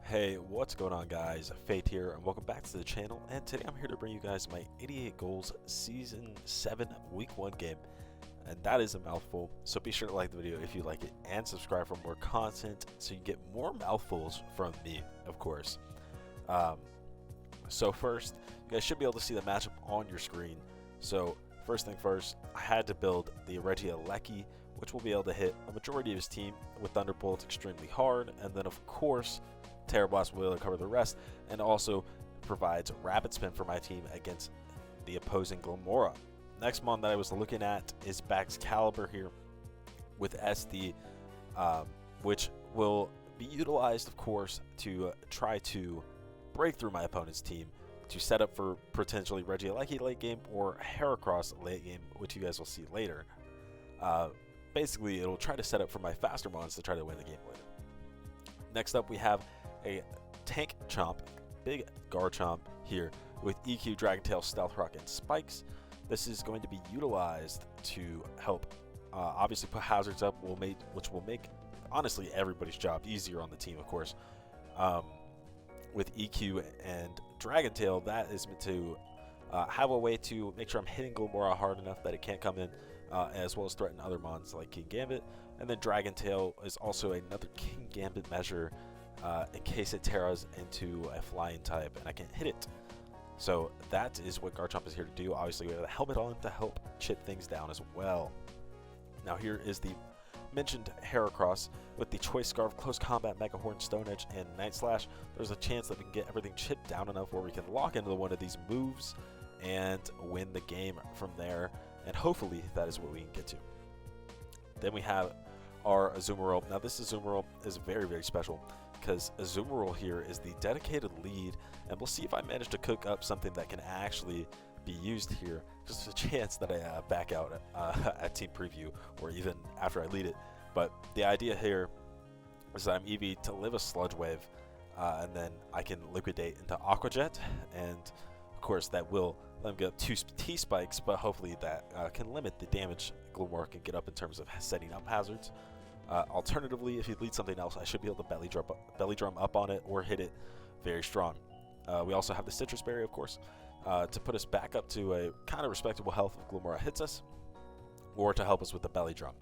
Hey, what's going on guys? Faith here and welcome back to the channel, and today I'm here to bring you guys my 88 goals season 7 week 1 game, and that is a mouthful, so be sure to like the video if you like it and subscribe for more content so you get more mouthfuls from me, of course. So first, you guys should be able to see the matchup on your screen. So first thing first, I had to build the Dragapult, which will be able to hit a majority of his team with Thunderbolt extremely hard, and then of course Terra Blast will be able to cover the rest, and also provides Rapid Spin for my team against the opposing Glamora. Next mon that I was looking at is Baxcalibur here with SD, which will be utilized, of course, to try to break through my opponent's team to set up for potentially Regieleki late game or Heracross late game, which you guys will see later. Basically, it'll try to set up for my faster mons to try to win the game later. Next up, we have a Tank Chomp, big Garchomp here with EQ, Dragon Tail, Stealth Rock, and Spikes. This is going to be utilized to help obviously put hazards up, which will make honestly everybody's job easier on the team, of course. With EQ and Dragon Tail, that is meant to have a way to make sure I'm hitting Glamora hard enough that it can't come in, as well as threaten other mons like King Gambit. And then Dragon Tail is also another King Gambit measure in case it terras into a flying type and I can't hit it. So that is what Garchomp is here to do. Obviously, we have the helmet on to help chip things down as well. Now here is the mentioned Heracross with the Choice Scarf, Close Combat, Mega Horn, Stone Edge, and Night Slash. There's a chance that we can get everything chipped down enough where we can lock into one of these moves and win the game from there. And hopefully that is what we can get to. Then we have our Azumarill. Now this Azumarill is very, very special because Azumarill here is the dedicated lead, and we'll see if I manage to cook up something that can actually be used here. Just a chance that I back out at team preview or even after I lead it. But the idea here is that I'm EV to live a Sludge Wave, and then I can liquidate into Aqua Jet, and of course that will let him get up 2 T-Spikes, but hopefully that can limit the damage Glamora can get up in terms of setting up hazards. Alternatively, if he leads something else, I should be able to belly drum up on it or hit it very strong. We also have the Citrus Berry, of course, to put us back up to a kind of respectable health if Glamora hits us, or to help us with the belly drum.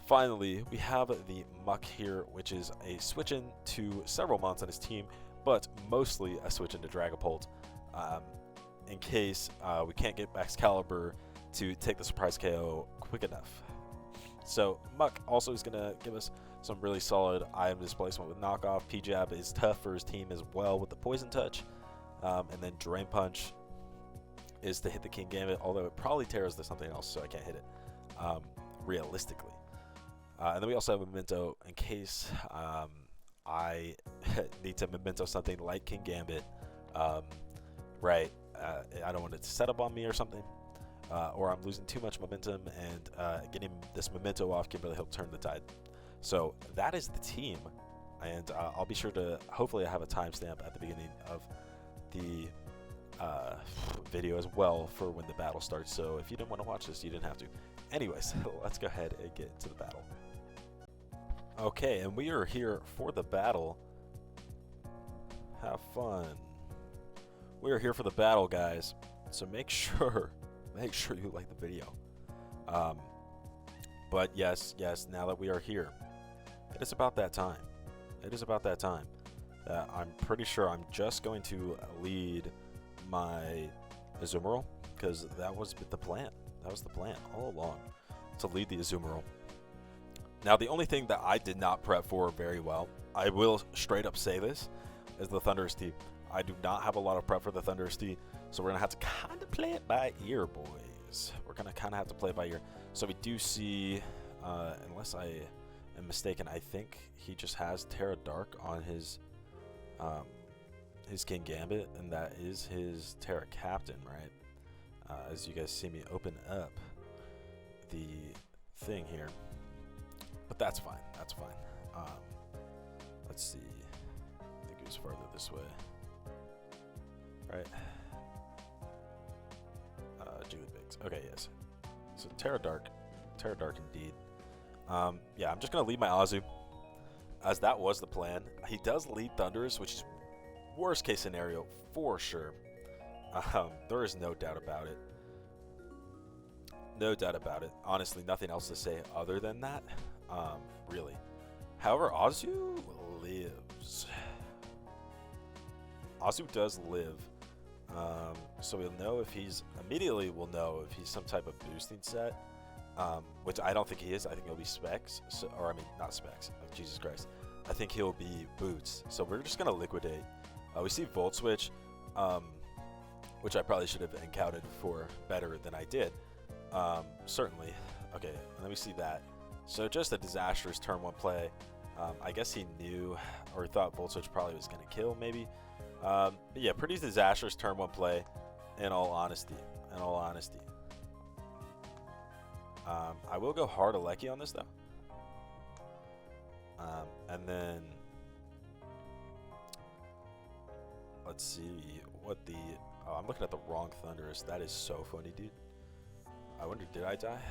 Finally, we have the Muck here, which is a switch in to several mons on his team, but mostly a switch into Dragapult, in case we can't get Baxcalibur to take the surprise KO quick enough. So Muck also is going to give us some really solid item displacement with knockoff. P-Jab is tough for his team as well with the Poison Touch. And then Drain Punch is to hit the King Gambit, although it probably tears to something else, so I can't hit it realistically. And then we also have Memento in case I need to Memento something like King Gambit. I don't want it to set up on me or something. Or I'm losing too much momentum, and getting this Memento off can really help turn the tide. So that is the team, and I'll be sure to hopefully have a timestamp at the beginning of the video as well for when the battle starts. So if you didn't want to watch this, you didn't have to. Anyways, let's go ahead and get to the battle. Okay, and we are here for the battle. Have fun. We are here for the battle, guys. So make sure you like the video. But yes, now that we are here, it is about that time. It is about that time. I'm pretty sure I'm just going to lead my Azumarill, because that was the plan. That was the plan all along, to lead the Azumarill. Now, the only thing that I did not prep for very well, I will straight up say this, is the Thunderous Tea. I do not have a lot of prep for the Thunderous Tea, so we're going to have to kind of play it by ear, boys. We're going to kind of have to play it by ear. So we do see, unless I am mistaken, I think he just has Terra Dark on his King Gambit, and that is his Terra Captain, right? As you guys see me open up the thing here. But that's fine, that's fine. Let's see. I think it was farther this way. Right? Jigglypuff. Okay, yes. So Terra Dark indeed. Yeah, I'm just gonna leave my Azu. as that was the plan. He does lead Thunders, which is worst case scenario for sure. There is no doubt about it. No doubt about it. Honestly, nothing else to say other than that. Really. However, Azu lives. Azu does live. So we'll know if he's immediately. We'll know if he's some type of boosting set, which I don't think he is. I think he'll be specs, or I mean not specs. Like Jesus Christ, I think he'll be boots. So we're just gonna liquidate. We see Volt Switch, which I probably should have encountered for better than I did. Certainly. Okay, let me see that. So just a disastrous turn 1 play. I guess he knew or thought Volt Switch probably was gonna kill maybe. But yeah, pretty disastrous turn 1 play, in all honesty. I will go hard Aleki on this though. And then let's see what the. Oh, I'm looking at the wrong Thunderous. That is so funny, dude. I wonder, did I die?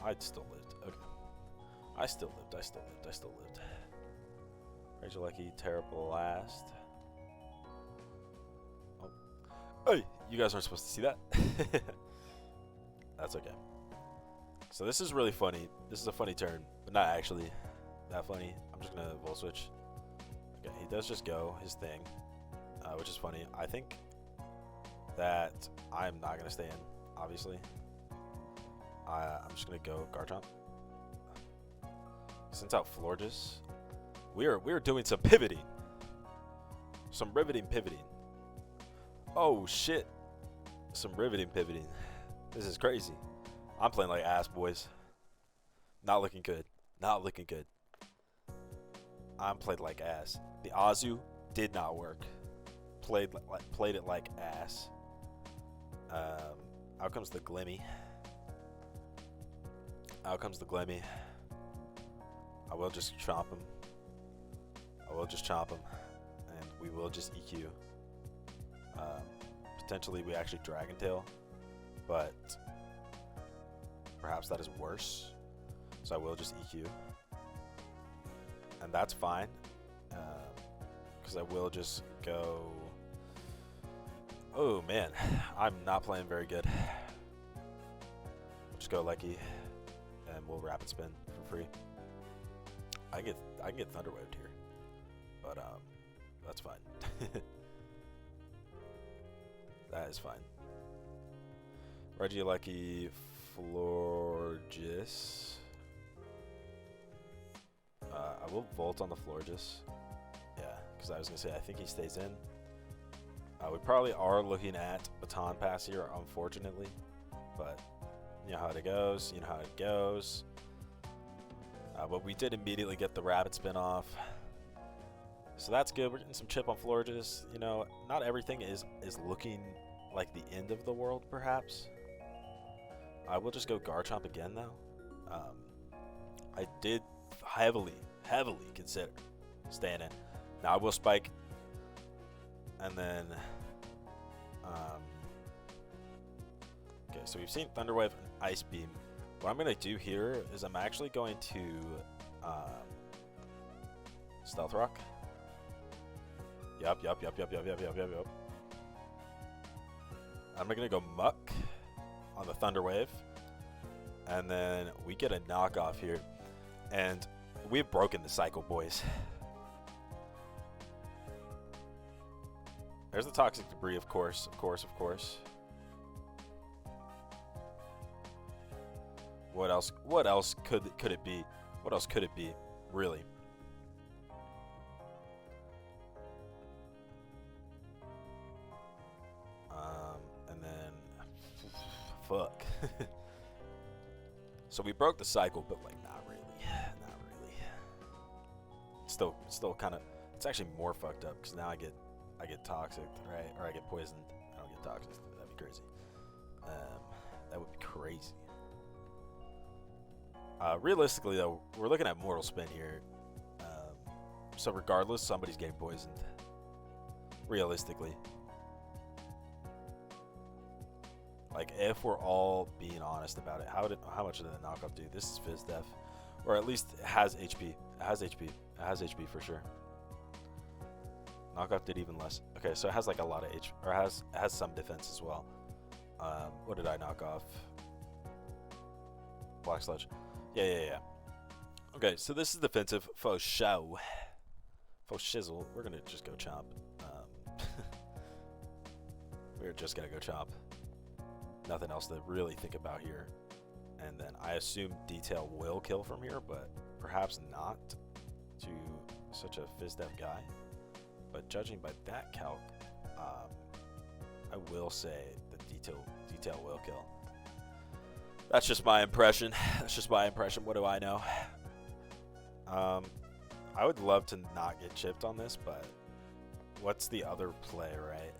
I still lived. Okay. I still lived. Rage Aleki, terrible last. Hey, you guys aren't supposed to see that. That's okay. So this is really funny. This is a funny turn, but not actually that funny. I'm just gonna Volt Switch. Okay, he does just go his thing, which is funny. I think that I'm not gonna stay in, obviously. I'm just gonna go Garchomp. Sends out Florges. We're doing some pivoting, some riveting pivoting. Oh shit! Some riveting pivoting. This is crazy. I'm playing like ass, boys. Not looking good. Not looking good. I'm played like ass. The Azu did not work. Played it like ass. Out comes the Glimmy. Out comes the Glimmy. I will just chomp him. And we will just EQ. Potentially we actually Dragon Tail, but perhaps that is worse. So I will just EQ. And that's fine. Because I will just go. Oh man, I'm not playing very good. We'll just go Lecky, and we'll Rapid Spin for free. I can get Thunderwaved here, but that's fine. That is fine. Regieleki, Florges. I will Volt on the Florges. Yeah, because I was going to say, I think he stays in. We probably are looking at Baton Pass here, unfortunately. But you know how it goes. But we did immediately get the Rapid Spin off. So that's good. We're getting some chip on Florges. You know, not everything is looking like the end of the world, perhaps. I will just go Garchomp again, though. I did heavily consider staying in. Now I will Spike. And then... okay, so we've seen Thunder Wave and Ice Beam. What I'm going to do here is I'm actually going to Stealth Rock. Yup. I'm going to go Muck on the Thunder Wave. And then we get a knockoff here. And we've broken the cycle, boys. There's the Toxic Debris, of course. What else could it be? What else could it be, really? And then fuck. So we broke the cycle, but like not really. Still kind of. It's actually more fucked up because now I get toxic, right? Or I get poisoned. I don't get toxic. That'd be crazy. That would be crazy. Realistically, though, we're looking at Mortal Spin here. So regardless, somebody's getting poisoned. Realistically. Like, if we're all being honest about it, how much did the knockoff do? This is Fizz Def. Or at least it has HP. It has HP. It has HP for sure. Knockoff did even less. Okay, so it has like a lot of HP, or it has some defense as well. What did I knock off? Black Sludge. Yeah. Okay, so this is defensive for show. For shizzle. We're gonna just go chomp. We're just gonna go chomp. Nothing else to really think about here. And then I assume Detail will kill from here, but perhaps not to such a FizzDev guy. But judging by that calc, I will say that Detail will kill. That's just my impression. That's just my impression. What do I know? I would love to not get chipped on this, but what's the other play, right?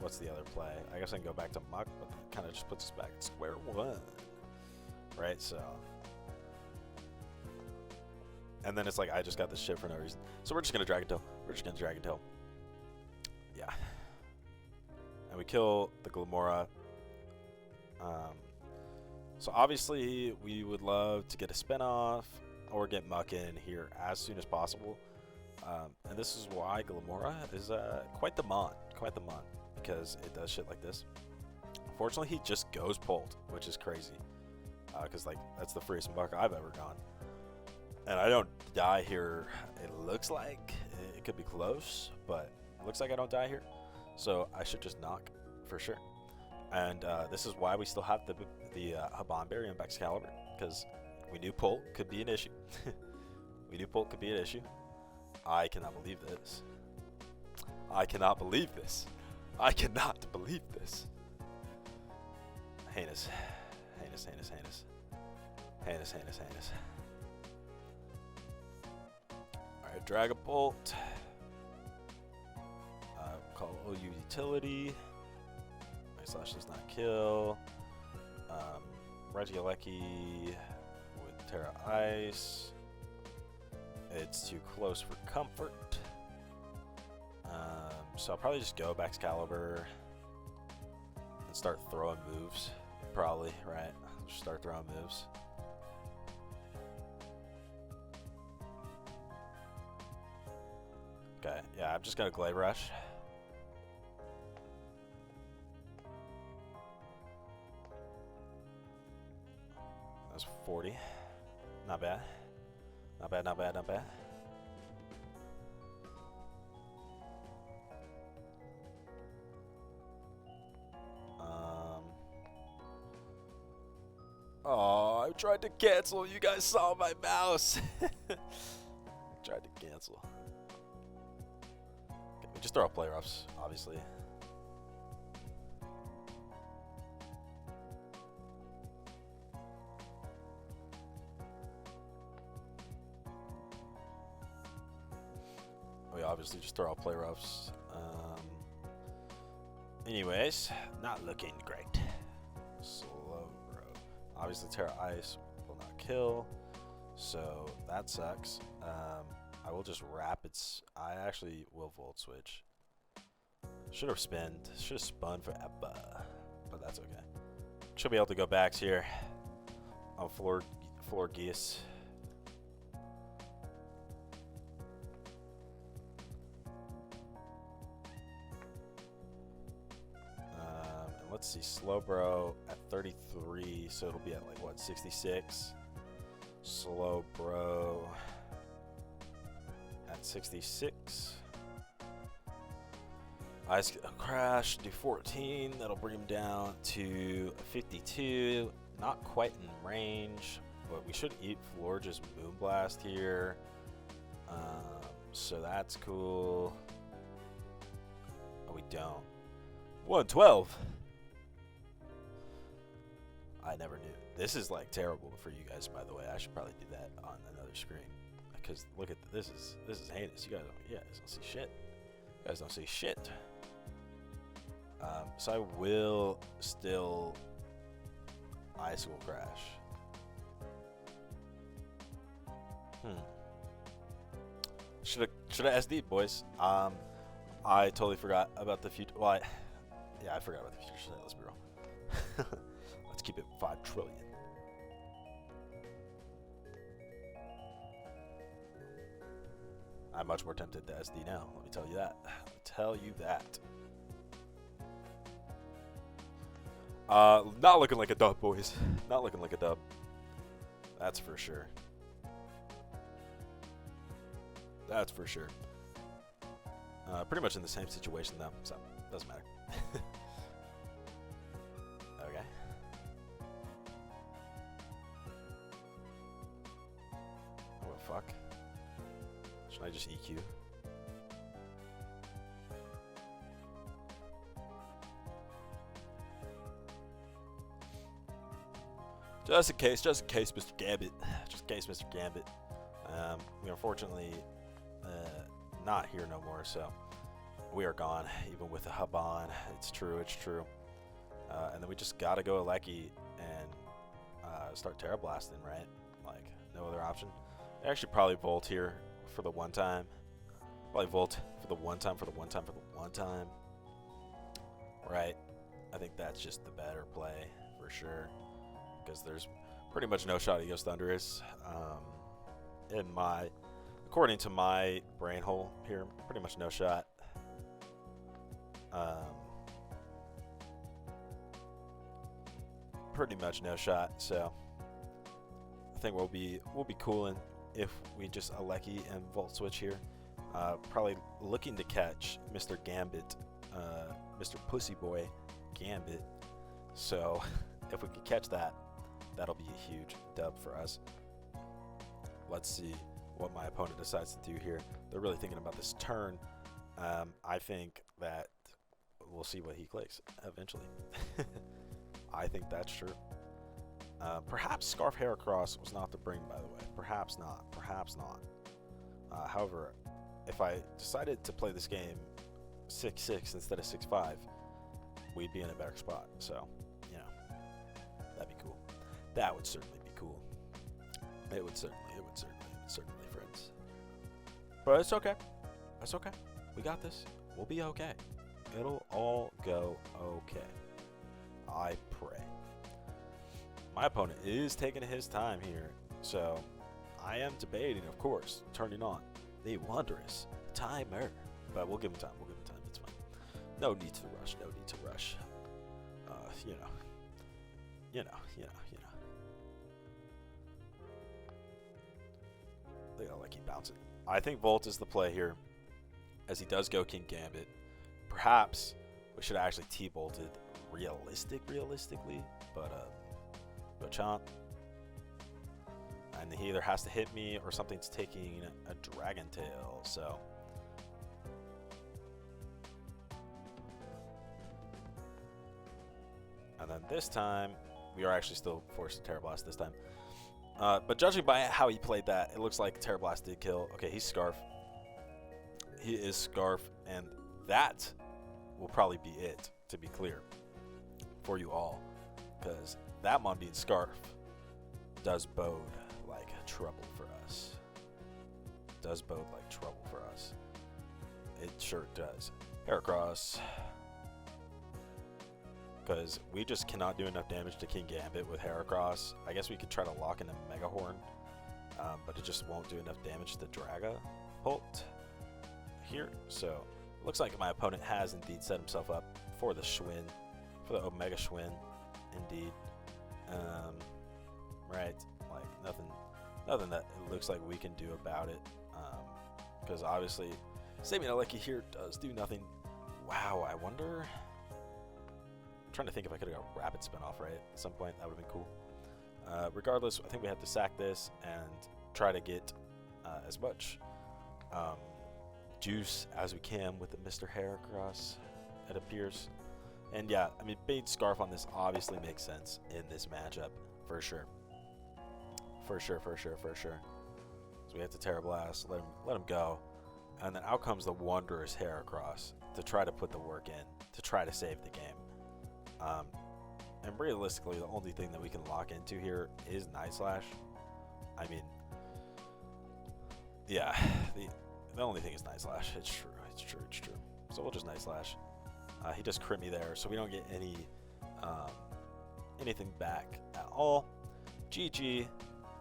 What's the other play? I guess I can go back to Muck, but that kind of just puts us back at square one. Right, so. And then it's like, I just got this shit for no reason. So we're just going to Dragon Tail. We're just going to Dragon Tail. Yeah. And we kill the Glamora. So obviously, we would love to get a spin-off or get Muck in here as soon as possible. And this is why Glamora is quite the mon. Quite the mon. Because it does shit like this. Unfortunately, he just goes Pult, which is crazy. Because like that's the freest Muck I've ever gone. And I don't die here. It looks like it could be close, but it looks like I don't die here. So I should just knock for sure. And this is why we still have the Haban Berry and Excalibur, because we knew Pult could be an issue. We knew Pult could be an issue. I cannot believe this. I cannot believe this. I cannot believe this. Heinous. Heinous, heinous, heinous. Heinous, heinous, heinous. Alright, Dragapult. Call OU Utility. My slash does not kill. Regieleki with Terra Ice. It's too close for comfort. So I'll probably just go back Excalibur and start throwing moves. Probably, right? Just start throwing moves. Okay, yeah, I'm just gonna Glade Rush. That's 40. Not bad. Not bad, not bad, not bad. Oh, I tried to cancel. You guys saw my mouse. Tried to cancel. Okay, we just throw out play roughs, obviously. We obviously just throw out play roughs. Anyways, not looking great. Slow, bro. Obviously, Terra Ice will not kill, so that sucks. I will just Rapid. I actually will Volt Switch. Should have spun for Ebba, but that's okay. Should be able to go backs here on floor Geese. Let's see, Slowbro at 33, so it'll be at like what, 66. Slowbro at 66. Ice Crash, do 14. That'll bring him down to 52. Not quite in range, but we should eat Florge's Moonblast here. So that's cool. Oh, we don't. 112. I never knew. This is like terrible for you guys, by the way. I should probably do that on another screen, because look at this is heinous. You guys don't see shit. You guys don't see shit. So I will still Icicle Crash. Should have SD, boys. I totally forgot about the future. Well, I forgot about the future state. Let's be real. Let's keep it 5 trillion. I'm much more tempted to SD now. Let me tell you that. Tell you that. Not looking like a dub, boys. Not looking like a dub. That's for sure. That's for sure. Pretty much in the same situation though, so doesn't matter. Okay. Oh fuck. Should I just EQ? Just in case, Mr. Gambit. Just in case, Mr. Gambit. We unfortunately not here no more, so we are gone, even with the hub on. It's true, it's true. And then we just gotta go Alecki and start Terra Blasting, right? Like, no other option. I actually probably Volt here for the one time. Probably Volt for the one time, Right? I think that's just the better play, for sure. Because there's pretty much no shot he goes Thunderous. According to my brain hole here, pretty much no shot. Pretty much no shot. So I think we'll be cooling if we just Alecki and Volt switch here. Probably looking to catch Mr. Gambit, Mr. Pussy Boy Gambit. So if we can catch that, that'll be a huge dub for us. Let's see what my opponent decides to do here. They're really thinking about this turn. I think that we'll see what he clicks eventually. I think that's true. Perhaps Scarf Heracross was not the bring, by the way. Perhaps not. Perhaps not. However, if I decided to play this game 6-6 instead of 6-5, we'd be in a better spot. So, you know, that'd be cool. That would certainly be cool. It would certainly, friends. But it's okay. It's okay. We got this. We'll be okay. It'll all go okay. I pray. My opponent is taking his time here, so I am debating, of course, turning on the wondrous timer. But we'll give him time. We'll give him time. It's fine. No need to rush. No need to rush. You know. Look how I keep bouncing. I think Volt is the play here, as he does go King Gambit. Perhaps we should have actually T-bolted realistically, but Chomp. And he either has to hit me or something's taking a Dragon Tail, so. And then this time, we are actually still forced to Terra Blast this time. But judging by how he played that, it looks like Terra Blast did kill. Okay, he's Scarf. He is Scarf, and that will probably be it, to be clear, for you all. Because that Mon being Scarf does bode like trouble for us. Does bode like trouble for us. It sure does. Heracross. Because we just cannot do enough damage to King Gambit with Heracross. I guess we could try to lock in a Mega Horn, but it just won't do enough damage to Dragapult here. So looks like my opponent has indeed set himself up for the Schwinn, for the Omega Schwinn, indeed. Right, like nothing that it looks like we can do about it. Because obviously, saving Alecki here does do nothing. Wow, I wonder. Trying to think if I could have got Rapid Spin off right at some point. That would have been cool. Regardless, I think we have to sack this and try to get as much juice as we can with the Mr. Heracross, it appears. And yeah, I mean, bait Scarf on this obviously makes sense in this matchup, for sure. For sure. So we have to Terra Blast, let him go. And then out comes the wondrous Heracross to try to put the work in, to try to save the game. And realistically, the only thing that we can lock into here is Night Slash. I mean, yeah, the only thing is Night Slash. It's true. So we'll just Night Slash. He just crit me there, so we don't get anything back at all. GG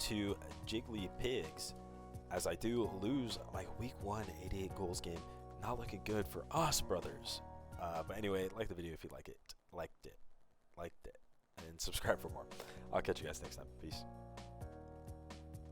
to Jiggly Pigs. as I do lose my week 1 88 goals game. Not looking good for us, brothers. But anyway, like the video if you liked it, and subscribe for more. I'll catch you guys next time. Peace.